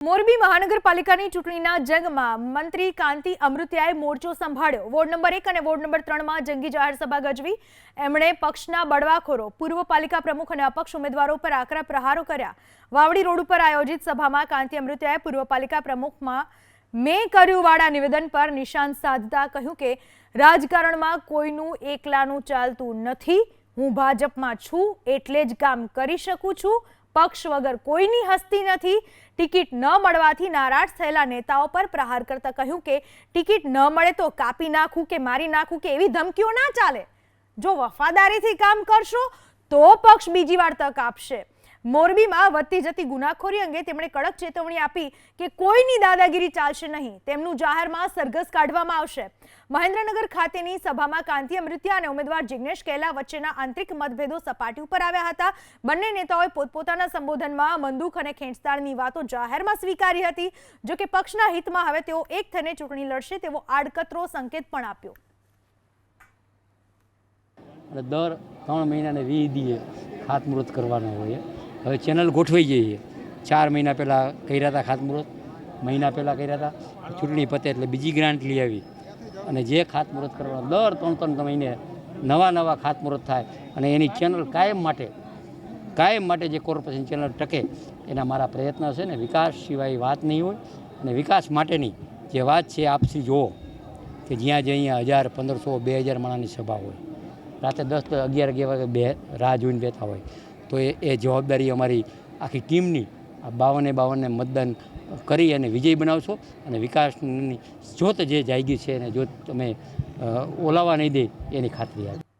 મોરબી મહાનગરપાલિકાની ચૂંટણીના જંગમાં મંત્રી કાંતિ અમૃતિયાએ મોરચો સંભાળ્યો। વોર્ડ નંબર 1 અને વોર્ડ નંબર 3માં જંગી જાહેર સભા ગજવી। એમણે પક્ષના બળવાખોરો, પૂર્વ પાલિકા પ્રમુખ અને અપક્ષ ઉમેદવારો પર આકરા પ્રહારો કર્યા। વાવડી રોડ ઉપર આયોજિત સભામાં કાંતિ અમૃતિયાએ પૂર્વ પાલિકા પ્રમુખમાં મેં કર્યું વાળા નિવેદન પર નિશાન સાધતા કહ્યું કે રાજકારણમાં કોઈનું એકલાનું ચાલતું નથી। હું ભાજપમાં છું એટલે જ કામ કરી શકું છું। પક્ષ વગર કોઈની હસ્તી નથી। ટિકિટ ન મળવાથી નારાજ થયેલા નેતાઓ પર પ્રહાર કરતા કહ્યું કે ટિકિટ ન મળે તો કાપી નાખું કે મારી નાખું કે એવી ધમકીઓ ના ચાલે। જો વફાદારીથી કામ કરશો તો પક્ષ બીજી વાર તક આપશે। મોરબીમાં વધતી જતી ગુનાખોરી અંગે તેમણે કડક ચેતવણી આપી કે કોઈની દાદાગીરી ચાલશે નહીં। તેમનું જાહેરમાં સરઘસ કાઢવામાં આવશે। મહેન્દ્રનગર ખાતેની સભામાં કાંતિ અમૃતિયા અને ઉમેદવાર જિગ્નેશ કેલા વચ્ચેના આંતરિક મતભેદો સપાટી ઉપર આવ્યા હતા। બંને નેતાઓએ પોતપોતાના સંબોધનમાં બંદૂક અને ખેંચતાણની વાતો જાહેરમાં સ્વીકારી હતી। જો કે પક્ષના હિતમાં હવે તેઓ એક થઈને ચૂંટણી લડશે તેવો આડકતરો સંકેત પણ આપ્યો। દર 3 મહિનાને 20 દીએ ખાતમુહૂર્ત કરવાના હોય। હવે ચેનલ ગોઠવાઈ જઈએ। 4 મહિના પહેલાં કર્યા હતા ખાતમુહૂર્ત, મહિના પહેલાં કર્યા હતા। ચૂંટણી પતે એટલે બીજી ગ્રાન્ટ લઈ આવી અને જે ખાતમુહૂર્ત કરવાના દર 3 મહિને નવા ખાતમુહૂર્ત થાય અને એની ચેનલ કાયમ માટે જે કોર્પોરેશન ચેનલ ટકે એના મારા પ્રયત્ન છે ને। વિકાસ સિવાય વાત નહીં હોય અને વિકાસ માટેની જે વાત છે આપસી જુઓ કે જ્યાં જે અહીંયા 1000, 1500, 2000 માણસની સભા હોય, રાતે 10, 11 વાગે રાહ જોઈને બેઠા હોય, તો એ જવાબદારી અમારી આખી ટીમની આ 52 મતદાન કરી અને વિજય બનાવશો અને વિકાસની જોત જે જાગી છે એને જો તમે ઓલાવા નહીં દે એની ખાતરી આપો।